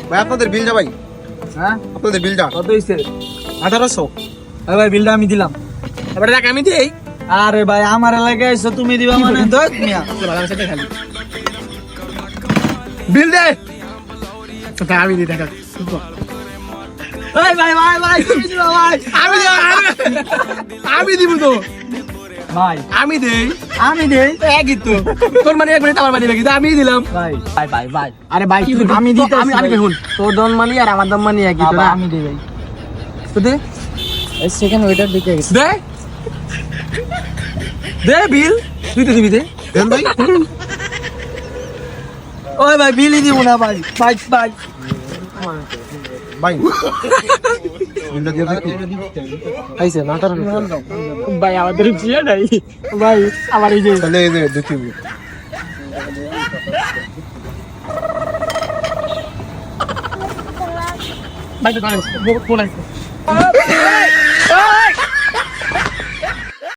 ভাই আপনাদের বিল যা ভাই, হ্যাঁ আপনাদের বিল যা কত হইছে? 1800। আরে ভাই বিলটা আমি দিলাম। এবারে টাকা আমি দিই। আরে ভাই আমার এলাকায় এসে তুমি দিবা মানে ধর মিয়া। খালি বিল দে। টাকা আমি দিই টাকা। ভাই ভাই ভাই ভাই তুমি দিবা ভাই। আমি দিব তো, ভাই আমি দেই। আমি দেই। একই তো, তোর মানে 1 মিনিট আমার মানে বাকি, আমি দিলাম। ভাই ভাই ভাই ভাই আরে ভাই আমি দিতেছি আমি ভাই। শুন, তোর দম মানি আর আমার দম মানি একই তো বাবা, না। আমি দেই ভাই। তো দে সেকেন্ড ওয়েটার দিকে গেছে। দে দে বিল, তুই তো দিবি দে। দেন ভাই। ওই ভাই বিলই দিব না ভাই। ভাই ভাই ভাই বিলটা দিয়ে দেখি আইছে না তার ভাই আমাদের জিয়া নাই ভাই। আমার এই যে তাহলে এই যে দেখি ভাই তো ফোন আছে।